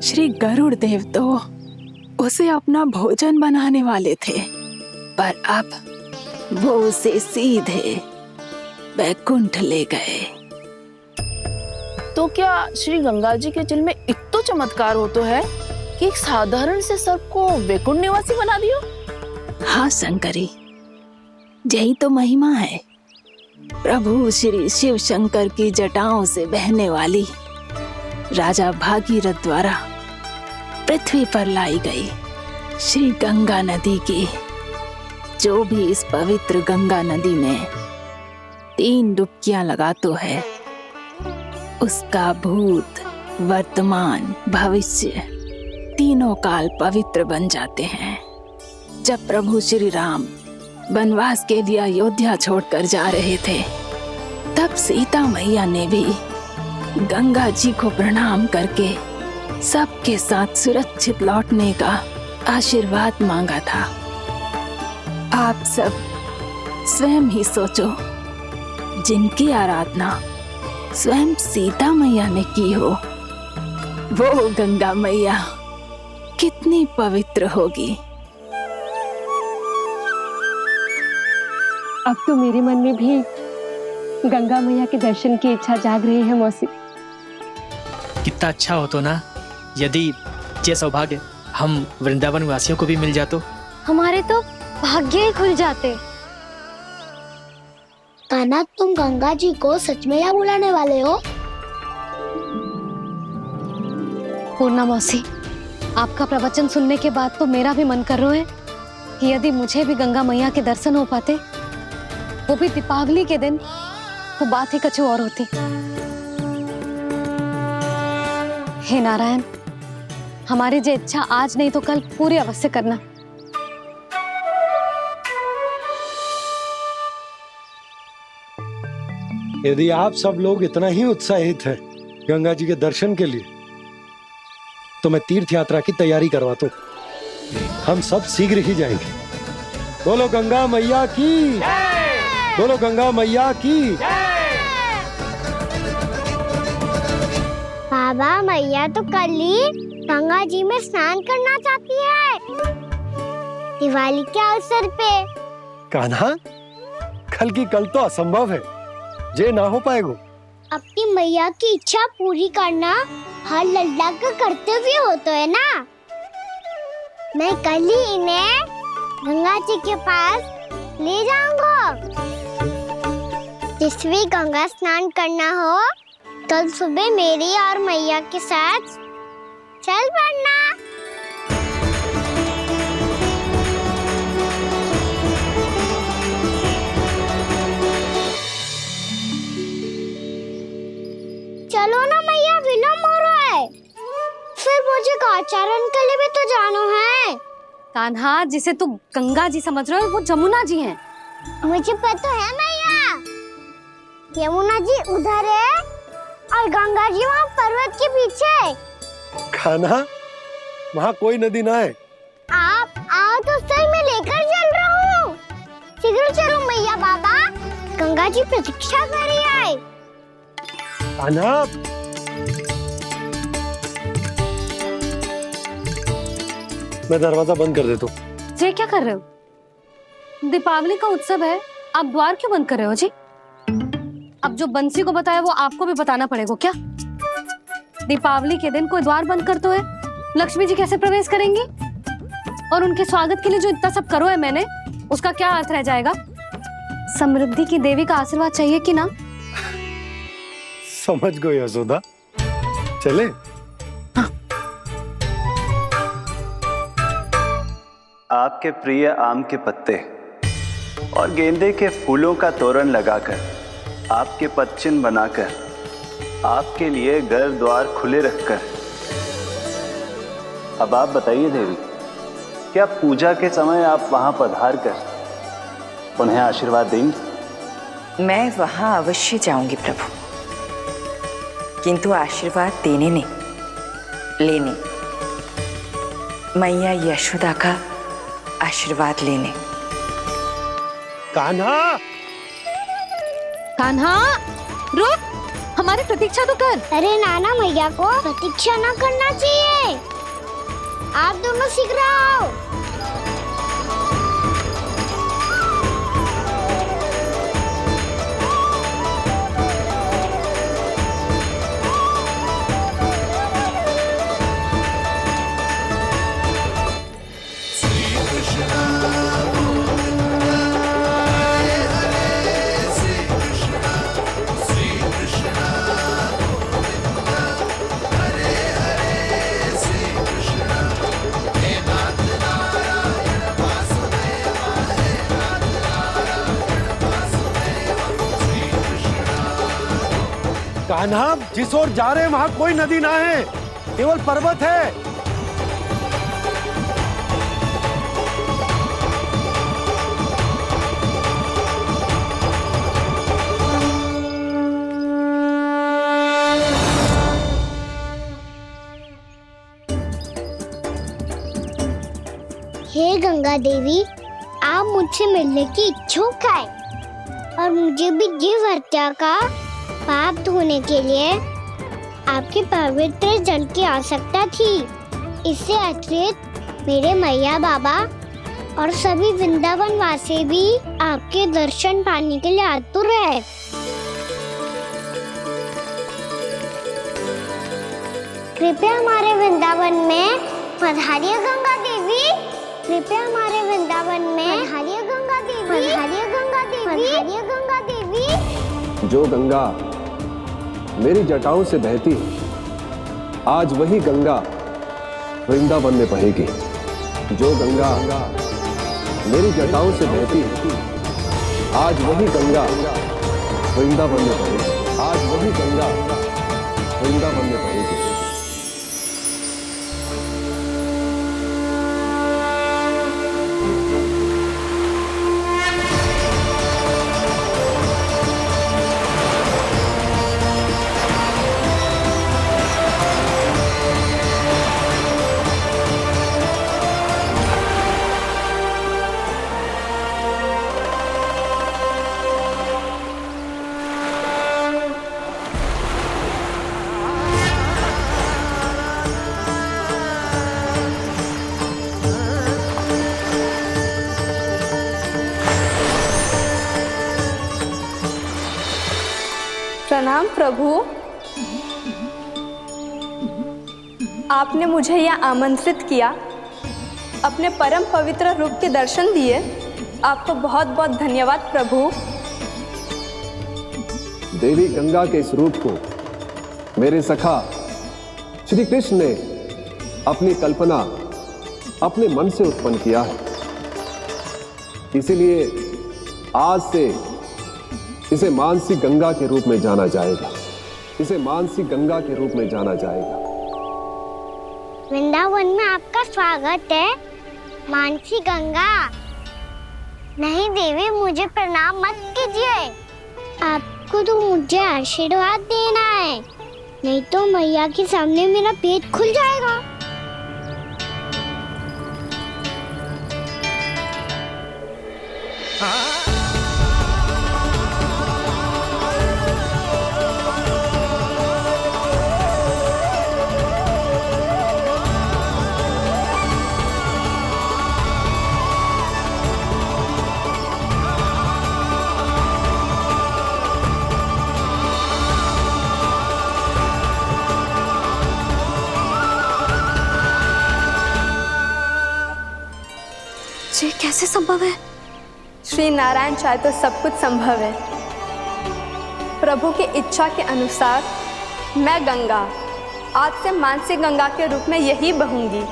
श्री गरुड़ देव तो उसे अपना भोजन बनाने वाले थे, पर अब वो उसे सीधे वैकुंठ ले गए। तो क्या श्री गंगा जी के जल में इतना चमत्कार हो तो है कि एक साधारण से सर्प को वैकुंठ निवासी बना दियो? हाँ शंकरी, यही तो महिमा है। प्रभु श्री शिव शंकर की जटाओं से बहने वाली राजा भागीरथ द्वारा पृथ्वी पर लाई गई श्री गंगा नदी की, जो भी इस पवित्र गंगा नदी में 3 डुबकियां लगातो है, उसका भूत, वर्तमान, भविष्य तीनों काल पवित्र बन जाते हैं। जब प्रभु श्री राम वनवास के लिए अयोध्या छोड़कर जा रहे थे, तब सीता मैया ने भी गंगा जी को प्रणाम करके सबके साथ सुरक्षित लौटने का आशीर्वाद मांगा था। आप सब स्वयं ही सोचो, जिनकी आराधना स्वयं सीता मैया ने की हो, वो गंगा मैया कितनी पवित्र होगी। अब तो मेरे मन में भी गंगा मैया के दर्शन की इच्छा जाग रही है मौसी। कितना अच्छा हो तो ना यदि ये सौभाग्य हम वृंदावन वासियों को भी मिल जातो। हमारे तो भाग्य ही खुल जाते। कान्हा, तुम गंगा जी को सच में यहाँ बुलाने वाले हो? पूर्णा मौसी, आपका प्रवचन सुनने के बाद तो मेरा भी मन कर रहा है कि यदि मुझे भी गंगा मैया के दर्शन हो पाते, वो भी दीपावली के दिन, तो बात ही कुछ और होती। हे नारायण, हमारी जो इच्छा आज नहीं तो कल पूरी अवश्य करना। यदि आप सब लोग इतना ही उत्साहित हैं गंगा जी के दर्शन के लिए, तो मैं तीर्थ यात्रा की तैयारी करवाता हूँ। हम सब शीघ्र ही जाएंगे। बोलो गंगा मैया की, बोलो गंगा मैया की। बाबा, मैया तो कल ही गंगा जी में स्नान करना चाहती है, दिवाली के अवसर पे। कान्हा, कल की कल तो असंभव है, जे ना हो पाएगा। अपनी मैया की इच्छा पूरी करना हर लल्ला का कर्तव्य होता है ना। मैं कल ही इन्हें गंगा जी के पास ले जाऊंगा। जिस भी गंगा स्नान करना हो, कल सुबह मेरी और मैया के साथ चल पड़ना। चलो ना मैया, विलम्ब हो रहा है। फिर मुझे गौचारण के लिए भी तो जाना है। कान्हा, जिसे तू गंगा जी समझ रहे हो, वो जमुना जी हैं। मुझे पता है मैया, यमुना जी उधर है और गंगा जी वहाँ पर्वत के पीछे। कान्हा, वहाँ कोई नदी ना है। आप आओ तो सही, मैं लेकर चल रहा हूँ। शीघ्र चलो मैया। बाबा, गंगा जी प्रतीक्षा कर रही है। कान्हा, मैं दरवाजा बंद कर देता हूँ। जी क्या कर रहे हो? दीपावली का उत्सव है, आप द्वार क्यों बंद कर रहे हो जी? अब जो बंसी को बताया वो आपको भी बताना पड़ेगा क्या? दीपावली के दिन कोई द्वार बंद कर तो है, लक्ष्मी जी कैसे प्रवेश करेंगी? और उनके स्वागत के लिए जो इतना सब करो है मैंने, उसका क्या अर्थ रह जाएगा? समृद्धि की देवी का आशीर्वाद चाहिए कि ना? समझ गई यशोदा, चले। आपके प्रिय आम के पत्ते और गेंदे के फूलों का तोरण लगाकर, आपके पदचिन्ह बनाकर, आपके लिए घर द्वार खुले रखकर, अब आप बताइए देवी, क्या पूजा के समय आप वहां पधार कर उन्हें आशीर्वाद देंगी? मैं वहां अवश्य जाऊंगी प्रभु, किंतु आशीर्वाद देने नहीं, लेने, मैया यशोदा का आशीर्वाद लेने। कान्हा, कान्हा, रुक, हमारी प्रतीक्षा तो कर। अरे नाना, मैया को प्रतीक्षा ना करना चाहिए। आप दोनों शीघ्र आओ। कान्हा, जिस ओर जा रहे हैं वहां कोई नदी ना है, केवल पर्वत है। हे गंगा देवी, आप मुझसे मिलने की इच्छुक है और मुझे भी जीव हत्या का पाप धोने के लिए आपके पवित्र जल की आवश्यकता थी। इससे अतिरिक्त मेरे मैया बाबा और सभी वृंदावन वासी भी आपके दर्शन पाने के लिए आतुर है। कृपया हमारे वृंदावन में पधारिए गंगा देवी। कृपया हमारे वृंदावन में पधारिए गंगा देवी। पधारिए गंगा देवी। पधारिए गंगा देवी। जो गंगा मेरी जटाओं से बहती है, आज वही गंगा वृंदावन में बहेगी। जो गंगा मेरी जटाओं से बहती है, आज वही गंगा वृंदावन में बहेगी। आज वही गंगा वृंदावन में बहेगी। प्रणाम प्रभु। आपने मुझे यहाँ आमंत्रित किया, अपने परम पवित्र रूप के दर्शन दिए। आपको बहुत बहुत धन्यवाद प्रभु। देवी गंगा के इस रूप को मेरे सखा श्री कृष्ण ने अपनी कल्पना अपने मन से उत्पन्न किया है। इसीलिए आज से इसे मानसी गंगा के रूप में जाना जाएगा। इसे मानसी गंगा के रूप में जाना जाएगा। वृंदावन में आपका स्वागत है मानसी गंगा। नहीं देवी, मुझे प्रणाम मत कीजिए। आपको तो मुझे आशीर्वाद देना है, नहीं तो मैया के सामने मेरा पेट खुल जाएगा। ये कैसे संभव है? श्री नारायण चाहे तो सब कुछ संभव है। प्रभु की इच्छा के अनुसार मैं गंगा आज से मानसी गंगा के रूप में यही बहूंगी,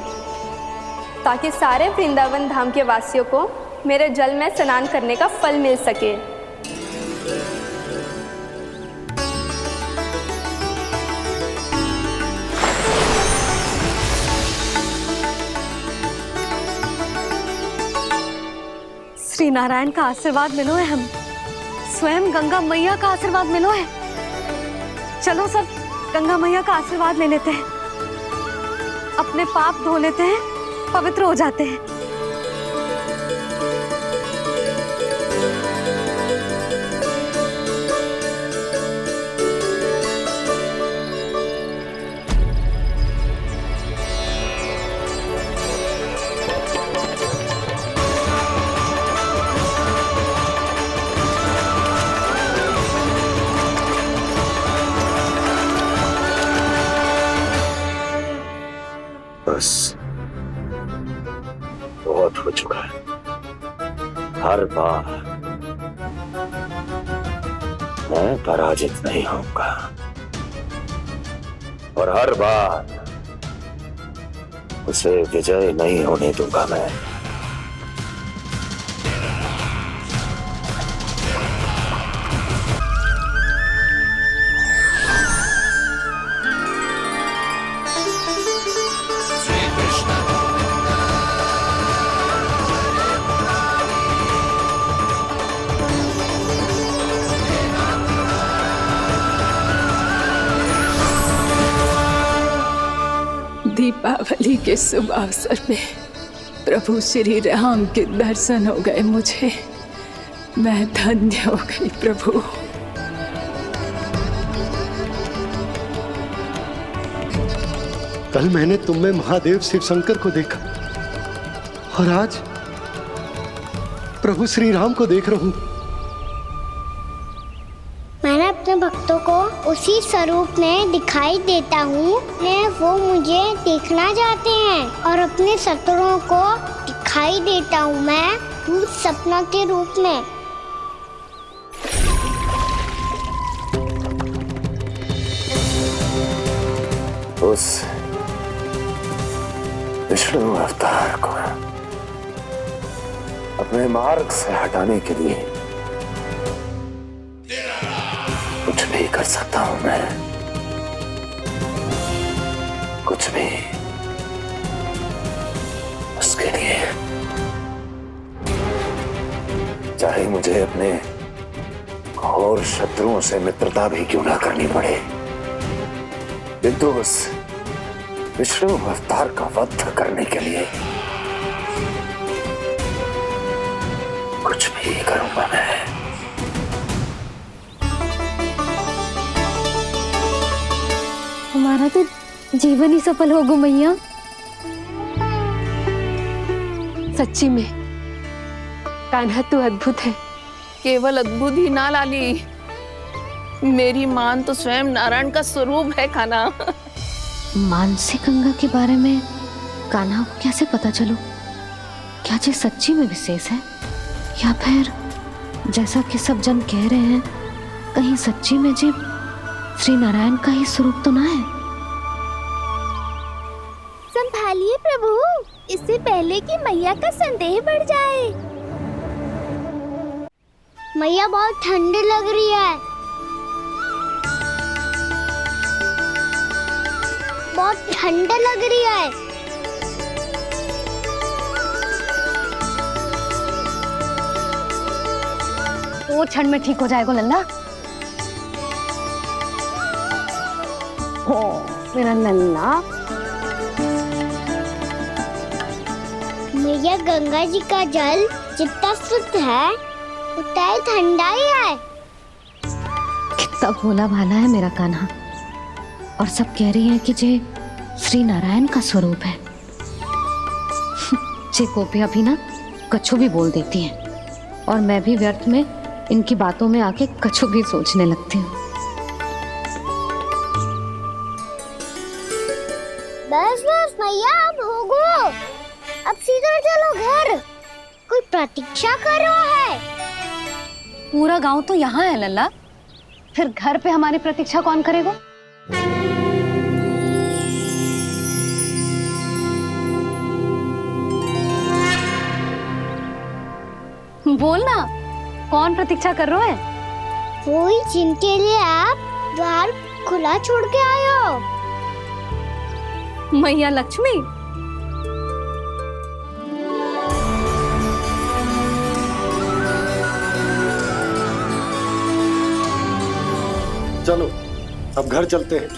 ताकि सारे वृंदावन धाम के वासियों को मेरे जल में स्नान करने का फल मिल सके। श्री नारायण का आशीर्वाद मिलो है, हम स्वयं गंगा मैया का आशीर्वाद मिलो है। चलो सब गंगा मैया का आशीर्वाद ले लेते हैं, अपने पाप धो लेते हैं, पवित्र हो जाते हैं। बस बहुत हो चुका है। हर बार मैं पराजित नहीं होऊंगा और हर बार उसे विजय नहीं होने दूंगा मैं। दीपावली के शुभ अवसर में प्रभु श्री राम के दर्शन हो गए मुझे। मैं धन्य हो गई प्रभु। कल मैंने तुम में महादेव शिव शंकर को देखा और आज प्रभु श्री राम को देख रहा हूं। मैंने अपने भक्तों को उसी स्वरूप में दिखाई देता हूँ। वो मुझे देखना चाहते हैं और अपने शत्रुओं को दिखाई देता हूँ मैं भूत सपना के रूप में। उस विष्णु अवतार को अपने मार्ग से हटाने के लिए कुछ भी कर सकता हूं मैं, कुछ भी। उसके लिए चाहे मुझे अपने घोर शत्रुओं से मित्रता भी क्यों ना करनी पड़े, किंतु उस विष्णु अवतार का वध करने के लिए कुछ भी करूंगा मैं। हमारा तो जीवन ही सफल होगा मैया। सच्ची में कान्हा तू अद्भुत है। केवल अद्भुत ही ना लाली, मेरी मान तो स्वयं नारायण का स्वरूप है कान्हा। मानसी गंगा के बारे में कान्हा को कैसे पता चलो? क्या ये सच्ची में विशेष है या फिर जैसा कि सब जन कह रहे हैं कहीं सच्ची में जी श्री नारायण का ही स्वरूप तो ना है? संभालिए प्रभु, इससे पहले कि मैया का संदेह बढ़ जाए। मैया बहुत ठंड लग रही है, बहुत ठंड लग रही है। वो क्षण में ठीक हो जाएगा लल्ला। ओ मेरा लल्ला। मैया गंगा जी का जल जितना शुद्ध है उतना ही ठंडा ही है। कितना भोला भाला है मेरा कान्हा। और सब कह रही हैं कि जे श्री नारायण का स्वरूप है। जे गोपियां भी ना कछु भी बोल देती हैं और मैं भी व्यर्थ में इनकी बातों में आके कछु भी सोचने लगती हूँ। बस बस मैया, अब होगो, अब सीधा चलो घर। कोई प्रतीक्षा कर रहा है। पूरा गांव तो यहाँ है लल्ला, फिर घर पे हमारी प्रतीक्षा कौन करेगा? बोल ना, कौन प्रतीक्षा कर रहा है? वही जिनके लिए आप द्वार खुला छोड़ के आए हो। मैया लक्ष्मी। चलो अब घर चलते हैं।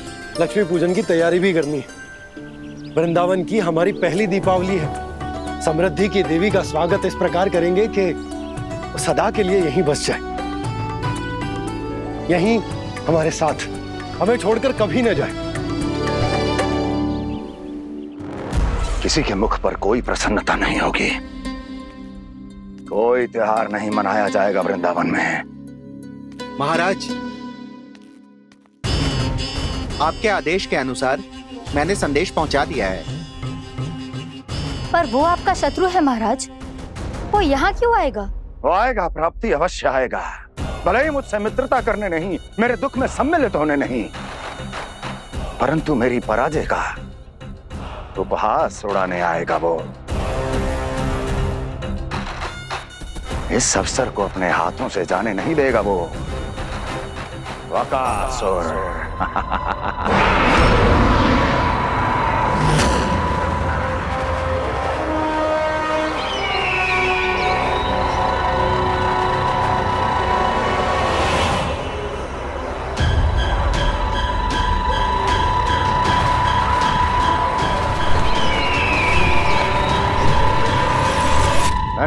लक्ष्मी पूजन की तैयारी भी करनी है। वृंदावन की हमारी पहली दीपावली है। समृद्धि की देवी का स्वागत इस प्रकार करेंगे कि वो सदा के लिए यहीं बस जाए, यहीं हमारे साथ, हमें छोड़कर कभी न जाए। किसी के मुख पर कोई प्रसन्नता नहीं होगी, कोई त्योहार नहीं मनाया जाएगा वृंदावन में। महाराज, आपके आदेश के अनुसार मैंने संदेश पहुंचा दिया है। पर वो आपका शत्रु है महाराज, वो यहाँ क्यों आएगा? वो आएगा, प्राप्ति अवश्य आएगा। भले ही मुझसे मित्रता करने नहीं, मेरे दुख में सम्मिलित होने नहीं, परंतु मेरी पराजय का उपहास उड़ाने आएगा वो। इस अवसर को अपने हाथों से जाने नहीं देगा वो। वकासुर।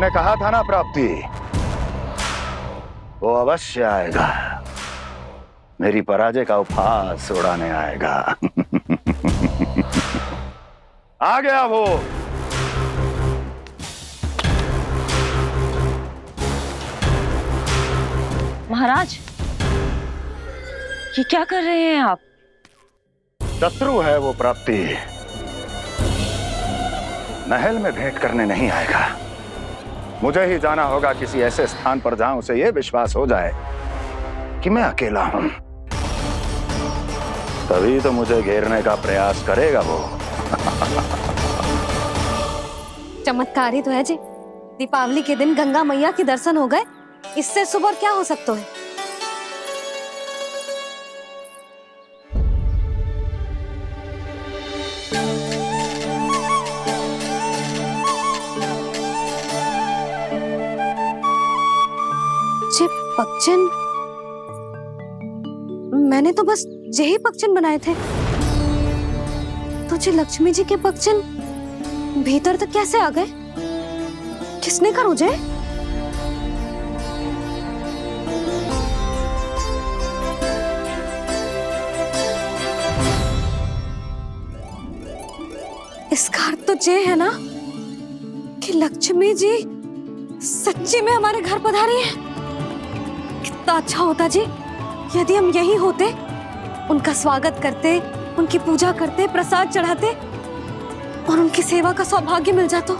मैंने कहा था ना प्राप्ति, वो अवश्य आएगा, मेरी पराजय का उपहास उड़ाने आएगा। आ गया वो। महाराज, ये क्या कर रहे हैं आप? शत्रु है वो प्राप्ति, महल में भेंट करने नहीं आएगा। मुझे ही जाना होगा किसी ऐसे स्थान पर जहां उसे यह विश्वास हो जाए कि मैं अकेला हूं, तभी तो मुझे घेरने का प्रयास करेगा वो। चमत्कार ही तो है जी। दीपावली के दिन गंगा मैया के दर्शन हो गए, इससे शुभ और क्या हो सकता है। जे पक्षन, मैंने तो बस यही पक्षन बनाए थे, तो जे लक्ष्मी जी के पक्षन भीतर तक कैसे आ गए? किसने कर मुझे? इसका अर्थ तो ये है ना कि लक्ष्मी जी सच्ची में हमारे घर पधारी है। कितना अच्छा होता जी यदि हम यहीं होते, उनका स्वागत करते, उनकी पूजा करते, प्रसाद चढ़ाते और उनकी सेवा का सौभाग्य मिल जाता।